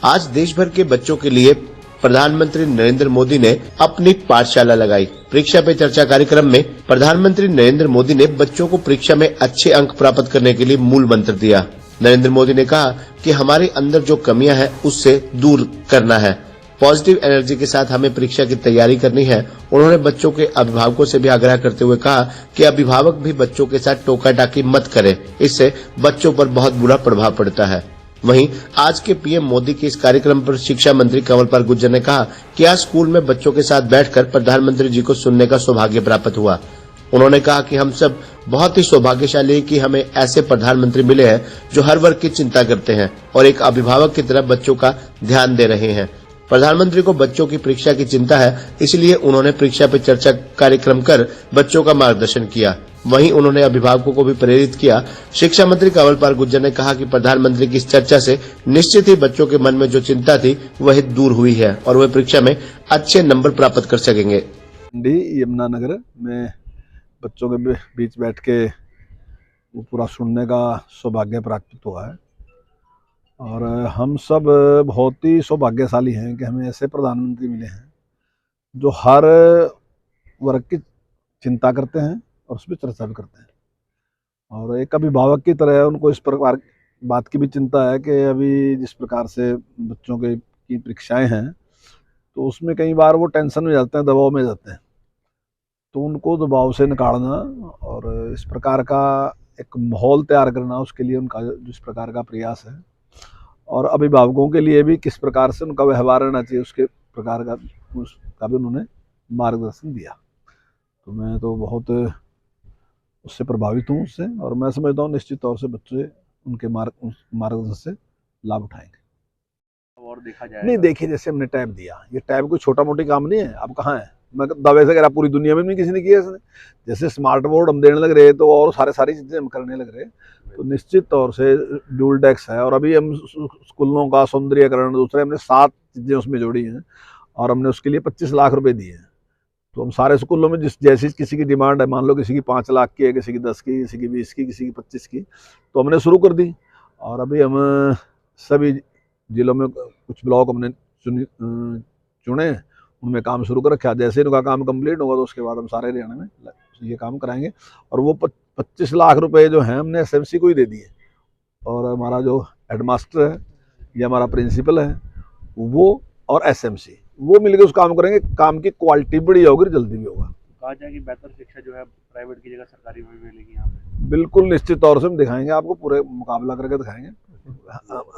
आज देश भर के बच्चों के लिए प्रधानमंत्री नरेंद्र मोदी ने अपनी पाठशाला लगाई। परीक्षा पे चर्चा कार्यक्रम में प्रधानमंत्री नरेंद्र मोदी ने बच्चों को परीक्षा में अच्छे अंक प्राप्त करने के लिए मूल मंत्र दिया। नरेंद्र मोदी ने कहा कि हमारे अंदर जो कमियां हैं उससे दूर करना है। पॉजिटिव एनर्जी के साथ हमें परीक्षा की तैयारी करनी है। उन्होंने बच्चों के अभिभावकों से भी आग्रह करते हुए कहा कि अभिभावक भी बच्चों के साथ टोका टाकी मत करें, इससे बच्चों पर बहुत बुरा प्रभाव पड़ता है। वहीं आज के पीएम मोदी के इस कार्यक्रम पर शिक्षा मंत्री कंवरपाल गुर्जर ने कहा कि आज स्कूल में बच्चों के साथ बैठकर प्रधानमंत्री जी को सुनने का सौभाग्य प्राप्त हुआ। उन्होंने कहा कि हम सब बहुत ही सौभाग्यशाली हैं कि हमें ऐसे प्रधानमंत्री मिले हैं जो हर वर्ग की चिंता करते हैं और एक अभिभावक की तरह बच्चों का ध्यान दे रहे हैं। प्रधानमंत्री को बच्चों की परीक्षा की चिंता है, इसलिए उन्होंने परीक्षा पे चर्चा कार्यक्रम कर बच्चों का मार्गदर्शन किया। वहीं उन्होंने अभिभावकों को भी प्रेरित किया। शिक्षा मंत्री कंवरपाल गुर्जर ने कहा कि प्रधानमंत्री की इस चर्चा से निश्चित ही बच्चों के मन में जो चिंता थी वह दूर हुई है और वे परीक्षा में अच्छे नंबर प्राप्त कर सकेंगे। यमुनानगर में बच्चों के बीच बैठ के वो पूरा सुनने का सौभाग्य प्राप्त हुआ है और हम सब बहुत ही सौभाग्यशाली हैं कि हमें ऐसे प्रधानमंत्री मिले हैं जो हर वर्ग की चिंता करते हैं और उस पर चर्चा भी करते हैं और एक अभिभावक की तरह उनको इस प्रकार बात की भी चिंता है कि अभी जिस प्रकार से बच्चों की परीक्षाएं हैं तो उसमें कई बार वो टेंशन में जाते हैं, दबाव में जाते हैं, तो उनको दबाव से निकालना और इस प्रकार का एक माहौल तैयार करना, उसके लिए उनका जिस प्रकार का प्रयास है और अभिभावकों के लिए भी किस प्रकार से उनका व्यवहार रहना चाहिए उसके प्रकार का उसका भी उन्होंने मार्गदर्शन दिया। तो मैं तो बहुत उससे प्रभावित हूँ उससे और मैं समझता हूँ निश्चित तौर से बच्चे उनके मार्गदर्शन से लाभ उठाएंगे। और देखा जाए नहीं, देखिए जैसे हमने टैब दिया, ये टैब कोई छोटा मोटी काम नहीं है। अब कहाँ है, मैं दावे से कह रहा पूरी दुनिया में नहीं किसी ने किया इसने। जैसे स्मार्ट बोर्ड हम देने लग रहे तो और सारी चीज़ें हम करने लग रहे, तो निश्चित तौर से ड्यूल डेस्क है और अभी हम स्कूलों का सौंदर्यकरण दूसरे हमने 7 चीज़ें उसमें जोड़ी हैं और हमने उसके लिए 25 लाख रुपए दिए हैं। तो हम सारे स्कूलों में जैसी किसी की डिमांड है, मान लो किसी की 5 लाख की है, किसी की 10 की, किसी की 20 की, किसी की 25 की, तो हमने शुरू कर दी और अभी हम सभी जिलों में कुछ ब्लॉक हमने चुने, उनमें काम शुरू कर रखा। जैसे उनका काम कंप्लीट होगा तो उसके बाद हम सारे हरियाणा में ये काम कराएंगे और वो 25 लाख रुपए जो हैं हमने एसएमसी को ही दे दिए और हमारा जो हेडमास्टर है या हमारा प्रिंसिपल है वो और एसएमसी वो मिलकर उस काम करेंगे। काम की क्वालिटी बड़ी होगी, जल्दी भी होगा। कहा जाए कि बेहतर शिक्षा जो है प्राइवेट की जगह सरकारी में मिलेगी यहाँ पे। बिल्कुल निश्चित तौर से हम दिखाएंगे, आपको पूरे मुकाबला करके दिखाएंगे।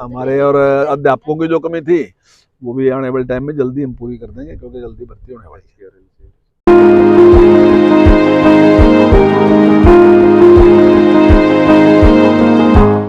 हमारे और अध्यापकों की जो कमी थी वो भी आने वाले टाइम में जल्दी हम पूरी कर देंगे क्योंकि जल्दी भर्ती होने वाली है।